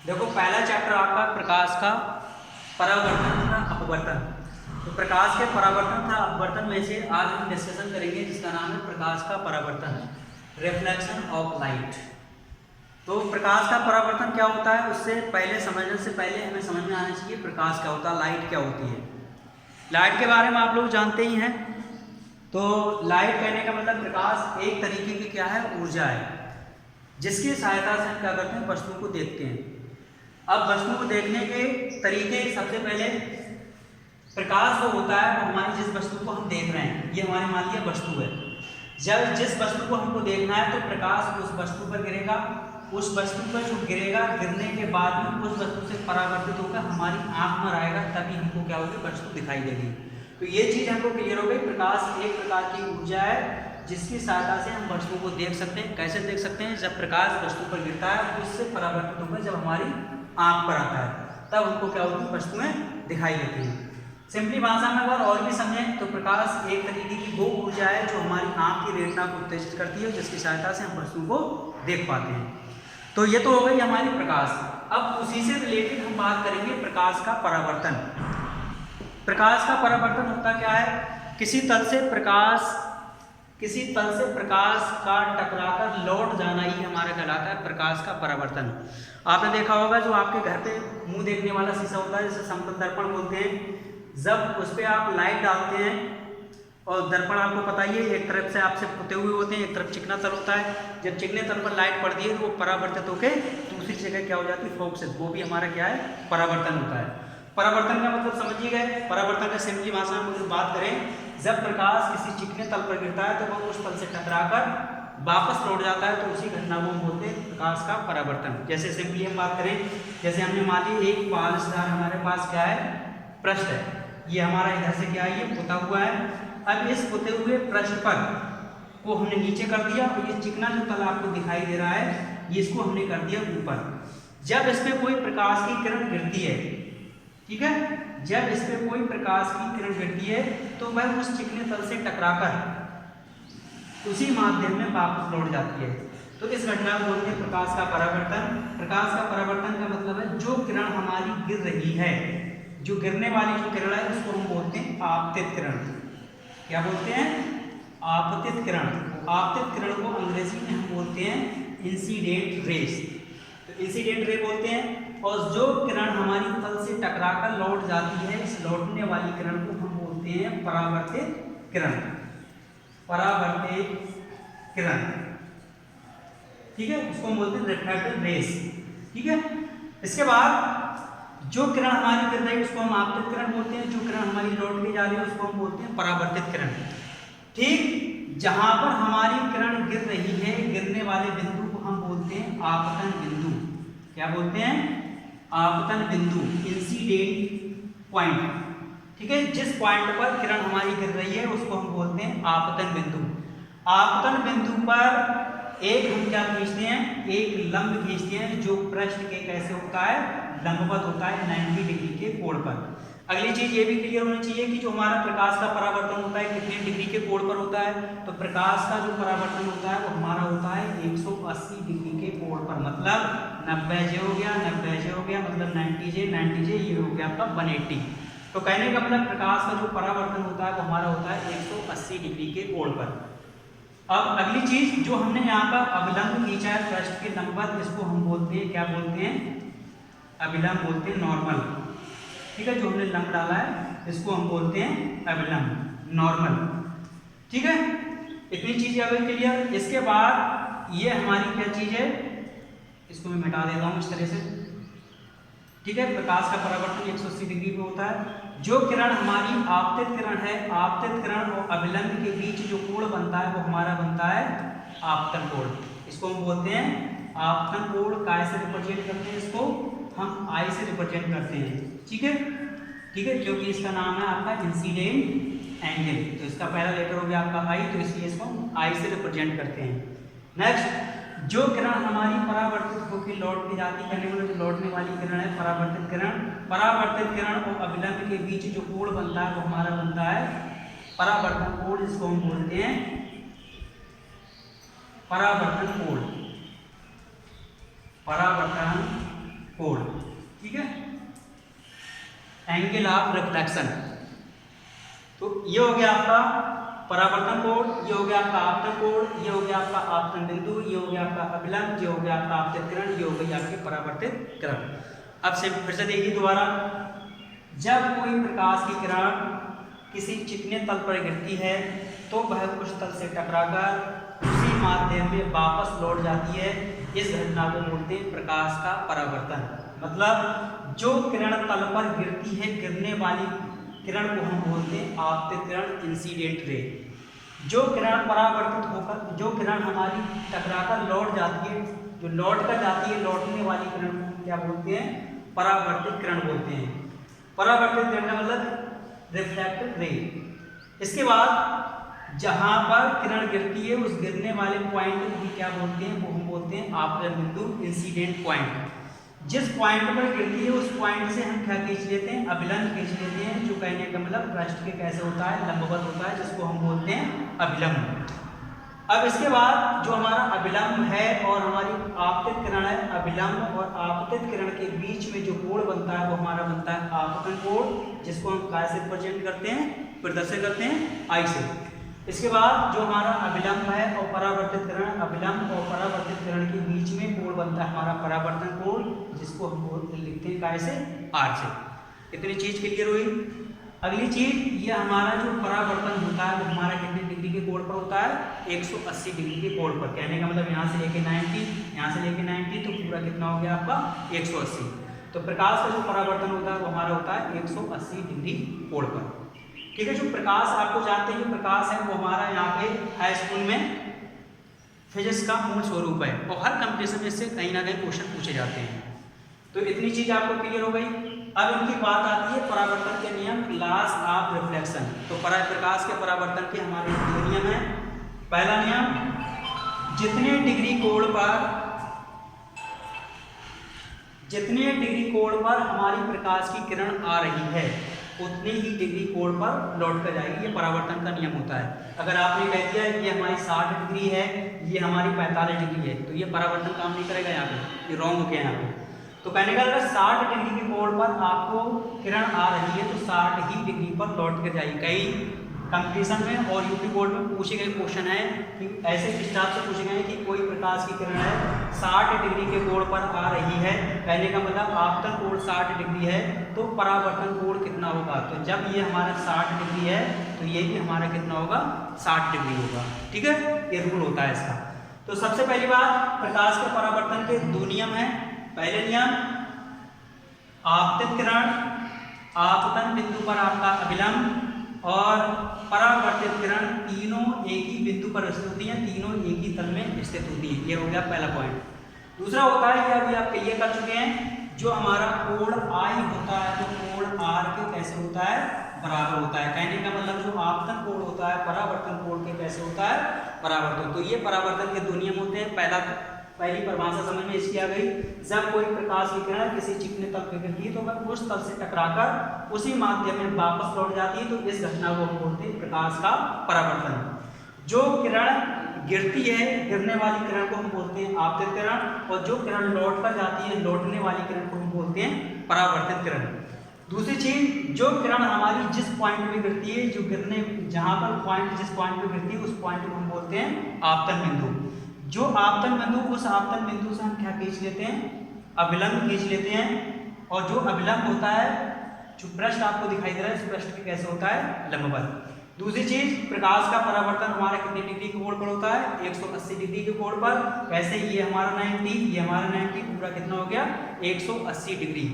देखो पहला चैप्टर आपका प्रकाश का परावर्तन तथा अपवर्तन। तो प्रकाश के परावर्तन तथा अपवर्तन में से आज हम डिस्कशन करेंगे जिसका नाम है प्रकाश का परावर्तन, रिफ्लेक्शन ऑफ लाइट। तो प्रकाश का परावर्तन क्या होता है, उससे पहले समझने से पहले हमें समझ में आना चाहिए प्रकाश क्या होता है, लाइट क्या होती है। लाइट के बारे में आप लोग जानते ही हैं। तो लाइट कहने का मतलब प्रकाश एक तरीके की क्या है, ऊर्जा है, जिसकी सहायता से हम क्या करते हैं, वस्तुओं को देखते हैं। अब वस्तु को देखने के तरीके, सबसे पहले प्रकाश जो होता है वो हमारी जिस वस्तु को हम देख रहे हैं, ये हमारी मान लिया वस्तु है। जब जिस वस्तु को हमको देखना है तो प्रकाश उस वस्तु पर गिरेगा, उस वस्तु पर जो गिरेगा, गिरने के बाद में उस वस्तु से परावर्तित होकर हमारी आंख में आएगा, तभी हमको क्या होगी, वस्तु दिखाई देगी। तो ये चीज हमको क्लियर हो गई। प्रकाश एक प्रकार की ऊर्जा है जिसकी सहायता से हम वस्तुओं को देख सकते हैं। कैसे देख सकते हैं, जब प्रकाश वस्तु पर गिरता है उससे परावर्तित होकर जब हमारी आंख पर आता है तब हमको क्या होती है, वस्तुएं दिखाई देती हैं। सिंपली भाषा में अगर और भी समझें तो प्रकाश एक तरीके की वो ऊर्जा है जो हमारी आंख की रेटिना को उत्तेजित करती है, जिसकी सहायता से हम वस्तुओं को देख पाते हैं। तो ये तो हो गई हमारी प्रकाश। अब उसी से रिलेटेड हम बात करेंगे प्रकाश का परावर्तन। प्रकाश का परावर्तन होता क्या है, किसी तल से प्रकाश का टकराकर लौट जाना ही हमारा कहलाता है प्रकाश का परावर्तन। आपने देखा होगा जो आपके घर पे मुंह देखने वाला शीशा होता है, जिसे समतल दर्पण बोलते हैं, जब उस पर आप लाइट डालते हैं और दर्पण आपको पता ही है एक तरफ से आपसे पुते हुए होते हैं, एक तरफ चिकना तल होता है। जब चिकने तल पर लाइट पड़ती है तो वो परावर्तित होकर दूसरी जगह क्या हो जाती है, फोकस, वो भी हमारा क्या है, परावर्तन होता है। परावर्तन का मतलब समझिए गए। परावर्तन का सिंपली भाषा में अगर बात करें, जब प्रकाश किसी चिकने तल पर गिरता है तो वह उस तल से टकराकर वापस लौट जाता है, तो उसी घटना को हम बोलते हैं प्रकाश का परावर्तन। जैसे सिंपली हम बात करें, जैसे हमने मान ली एक पालसदार हमारे पास क्या है, पृष्ठ है, ये हमारा इधर से क्या है, ये पुता हुआ है। अब इस पुते हुए पृष्ठ पर को हमने नीचे कर दिया और ये चिकना जो तल आपको दिखाई दे रहा है, ये इसको हमने कर दिया ऊपर। जब इस पे कोई प्रकाश की किरण गिरती है, ठीक है, जब इस पे कोई प्रकाश की किरण गिरती है तो वह उस चिकने तल से टकराकर उसी माध्यम में वापस लौट जाती है। तो इस घटना को बोलते हैं प्रकाश का परावर्तन। प्रकाश का परावर्तन का मतलब है जो किरण हमारी गिर रही है, जो गिरने वाली जो किरण है उसको हम बोलते हैं आपतित किरण। क्या बोलते हैं, आपतित किरण। आपतित किरण को अंग्रेजी में हम बोलते हैं इंसिडेंट रेस। तो इंसिडेंट रे बोलते हैं। और जो किरण हमारी तल से टकराकर लौट जाती है, इस लौटने वाली किरण को हम बोलते हैं परावर्तित किरण। परावर्तित किरण, ठीक है, उसको हम बोलते हैं रिफ्लेक्टेड रेस। ठीक है, इसके बाद जो किरण हमारी गिर रही है उसको हम आपतित किरण बोलते हैं, जो किरण हमारी लौट के जा रही है उसको हम बोलते हैं परावर्तित किरण। ठीक, जहां पर हमारी किरण गिर रही है, गिरने वाले बिंदु को हम बोलते हैं आपतन बिंदु। क्या बोलते हैं, आपतन बिंदु, इंसिडेंट पॉइंट। ठीक है, जिस पॉइंट पर किरण हमारी गिर रही है उसको हम बोलते हैं आपतन बिंदु। आपतन बिंदु पर एक हम क्या खींचते हैं, एक लंब खींचते हैं जो पृष्ठ के कैसे होता है, लंबवत होता है 90 डिग्री के कोण पर। अगली चीज ये भी क्लियर होनी चाहिए कि जो हमारा प्रकाश का परावर्तन होता है कितने डिग्री के कोण पर होता है। तो प्रकाश का जो परावर्तन होता है वो हमारा होता है 180 डिग्री के कोण पर। मतलब 90 जे हो गया, 90 जे हो गया, मतलब 90 जे, 90 जे, ये हो गया आपका 180। तो कहने का मतलब प्रकाश का जो परावर्तन होता है वो हमारा होता है 180 डिग्री के कोण पर। अब अगली चीज जो हमने यहाँ पर अभिलंब खींचा है पृष्ठ के लंबवत, इसको हम बोलते हैं, क्या बोलते हैं, अभिलंब बोलते हैं, नॉर्मल। ठीक है, जो हमने लंब डाला है इसको हम बोलते हैं अभिलंब, नॉर्मल। ठीक है, इतनी चीज आ गई क्लियर। इसके बाद ये हमारी क्या चीज है, इसको मैं मिटा देता हूँ इस तरह से। ठीक है, प्रकाश का परावर्तन 180 डिग्री पे होता है। जो किरण हमारी आपतित किरण है, आपतित किरण और अभिलंब के बीच जो कोण बनता है वो हमारा बनता है आपतन कोण। इसको हम बोलते हैं आपतन कोण। काय से रिप्रेजेंट करते हैं इसको, हम आई से रिप्रेजेंट करते हैं। ठीक है, ठीक है, क्योंकि इसका नाम है आपका इंसिडेंट एंगल, तो इसका पहला लेटर हो गया आपका आई, तो इसलिए इसको हम आई से रिप्रेजेंट करते हैं। नेक्स्ट, जो किरण हमारी परावर्तित होकर लौट के जाती है, जो लौटने वाली किरण है परावर्तित किरण, परावर्तित किरण और अभिलंब के बीच जो कोण बनता है वो हमारा बनता है परावर्तन कोण, जिसको हम बोलते हैं परावर्तन कोण। परावर्तन कोण, ठीक है, एंगल ऑफ रिफ्लेक्शन। तो ये हो गया आपका परावर्तन कोण, ये हो गया आपका आपतन कोण, ये हो गया आपका आपतन बिंदु, ये हो गया आपका अभिलंब, ये हो गया आपका आपतित किरण, ये हो गई आपकी परावर्तित किरण। अब से फिर से देखिए दोबारा, जब कोई प्रकाश की किरण किसी चिकने तल पर गिरती है तो वह उस तल से टकराकर उसी माध्यम में वापस लौट जाती है। इस घटना को बोलते हैं प्रकाश का परावर्तन। मतलब जो किरण तल पर गिरती है, गिरने वाली किरण को हम बोलते हैं आपतित किरण, इंसिडेंट रे। जो किरण परावर्तित होकर, जो किरण हमारी टकराकर लौट जाती है, जो लौट कर जाती है, लौटने वाली किरण को क्या बोलते हैं? परावर्तित किरण बोलते हैं। परावर्तित किरण का मतलब रिफ्लेक्टेड रे। इसके बाद जहां पर किरण गिरती है उस गिरने वाले पॉइंट को हम क्या बोलते हैं? वो हम बोलते हैं आपतन बिंदु, इंसिडेंट पॉइंट। जिस पॉइंट पर गिरती है उस पॉइंट से हम क्या खींच लेते हैं? अभिलंब खींच लेते हैं, जो कहने का मतलब पृष्ठ के कैसे होता है? लंबवत होता है, जिसको हम बोलते हैं अभिलंब। अब इसके बाद जो हमारा अभिलंब है और हमारी आपतित किरण है, अभिलंब और आपतित किरण के बीच में जो कोण बनता है वो हमारा बनता है आपतन कोण, जिसको हम काय से प्रेजेंट करते हैं? प्रदर्शित करते हैं आई से। इसके बाद जो हमारा अभिलंब है और परावर्तित किरण, अभिलंब और परावर्तित किरण के बीच में कोण बनता है हमारा परावर्तन कोण, जिसको हम लिखते हैं काय से? आर से। इतनी चीज क्लियर हुई। अगली चीज, ये हमारा जो परावर्तन होता है वो हमारा कितने डिग्री के कोण पर होता है? 180 डिग्री के कोण पर। कहने का मतलब यहाँ से लेके 90, यहाँ से लेके 90, तो पूरा कितना हो गया आपका? 180। तो प्रकाश का जो परावर्तन होता है वो हमारा होता है 180 डिग्री कोण पर। ठीक है। जो प्रकाश आपको जानते हैं, जो प्रकाश है वो हमारा यहाँ पे हाई स्कूल में फिजिक्स का मूल स्वरूप है और हर कंपटीशन में से कहीं ना कहीं क्वेश्चन पूछे जाते हैं। तो इतनी चीज आपको क्लियर हो गई। अब इनकी बात आती है परावर्तन के नियम, लॉस ऑफ रिफ्लेक्शन। तो प्रकाश के परावर्तन के हमारे दो नियम हैं। पहला नियम, जितने डिग्री कोण पर हमारी प्रकाश की किरण आ रही है उतनी ही डिग्री कोण पर लौट कर जाएगी। ये परावर्तन का नियम होता है। अगर आपने कह दिया ये हमारी 60 डिग्री है, ये हमारी 45 डिग्री है, तो ये परावर्तन काम नहीं करेगा, यहाँ पे ये रॉन्ग हो गया यहाँ पे। तो कहने का अगर 60 डिग्री के कोण पर आपको किरण आ रही है तो 60 ही डिग्री पर लौट कर जाएगी। कई कंपटीशन में और यूपी बोर्ड में पूछे गए क्वेश्चन है कि ऐसे स्टाफ से पूछे गए कि कोई प्रकाश की किरण है 60 डिग्री के कोण पर आ रही है, कहने का मतलब आपतन कोण 60 डिग्री है, तो परावर्तन कोण कितना होगा? तो जब ये हमारा 60 डिग्री है तो ये भी हमारा कितना होगा? 60 डिग्री होगा। ठीक है, ये रूल होता है इसका। तो सबसे पहली बात, प्रकाश के परावर्तन के दो नियम है। पहले नियम, आपतित किरण आपतन बिंदु पर आपका अभिलंब और परावर्तित किरण तीनों एक ही बिंदु पर स्थित होती हैं, तीनों एक ही तल में स्थित होती हैं। ये हो गया पहला पॉइंट। दूसरा होता है कि अभी आप क्लियर कर चुके हैं, जो हमारा कोण आई होता है तो कोण आर के कैसे होता है? बराबर होता है। कहने का मतलब जो आपतन कोण होता है परावर्तन कोण के कैसे होता है? बराबर। तो ये परावर्तन के दो नियम होते हैं। पहली परिभाषा समझ में इसकी आ गई, जब कोई प्रकाश की किरण किसी चिकने तल पर गिरती है तो वह उस तल से टकराकर उसी माध्यम में वापस लौट जाती है, तो इस घटना को हम बोलते हैं प्रकाश का परावर्तन। जो किरण गिरती है, गिरने वाली किरण को हम बोलते हैं आपतित किरण, और जो किरण लौट कर जाती है, लौटने वाली किरण को हम बोलते हैं परावर्तित किरण। दूसरी चीज, जो किरण हमारी जिस पॉइंट में गिरती है, जो गिरने जहां पर पॉइंट जिस पॉइंट पे गिरती है उस पॉइंट को हम बोलते हैं आपतन बिंदु। जो आपतन बिंदु, उस आपतन बिंदु से हम क्या खींच लेते हैं? अभिलंब खींच लेते हैं। और जो अभिलंब होता है, जो पृष्ठ आपको दिखाई दे रहा है, इस पृष्ठ के कैसे होता है? लंबवत। दूसरी चीज, प्रकाश का परावर्तन हमारा कितने डिग्री के कोण पर होता है? 180 डिग्री के कोण पर। वैसे ये हमारा 90, ये हमारा 90, पूरा कितना हो गया? 180 डिग्री।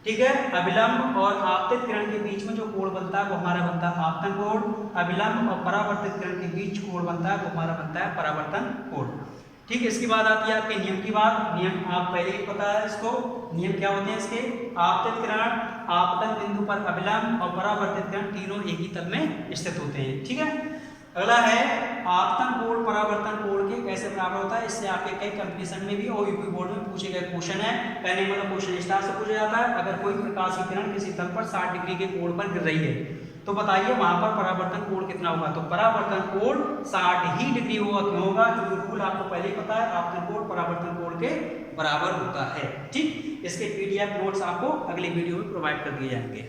ठीक है। अभिलंब और आपतित किरण के बीच में जो कोण बनता है वो हमारा बनता है आपतन कोण। अभिलंब और परावर्तित किरण के बीच कोण बनता है वो हमारा बनता है परावर्तन कोण। ठीक है। इसके बाद आती है आपके नियम की बात। नियम आप पहले ही पता है इसको। नियम क्या होते हैं इसके? आपतित किरण आपतन बिंदु पर अभिलंब और परावर्तित किरण तीनों एक ही तल में स्थित होते हैं। ठीक है। अगला है आपतन कोण परावर्तन कोण के कैसे बराबर होता है। इससे आपके कई कंपटीशन में भी और यूपी बोर्ड में पूछे गए क्वेश्चन है। कहने मतलब क्वेश्चन स्टार से पूछा जाता है, अगर कोई प्रकाश की किरण किसी तल पर 60 डिग्री के कोण पर गिर रही है तो बताइए वहां पर परावर्तन कोण कितना होगा? तो परावर्तन कोण 60 ही डिग्री होगा। क्यों होगा? क्योंकि रूल आपको पहले ही पता है, आपतन कोण परावर्तन कोण के बराबर होता है। ठीक। इसके PDF नोट्स आपको अगले वीडियो में प्रोवाइड कर दिए जाएंगे।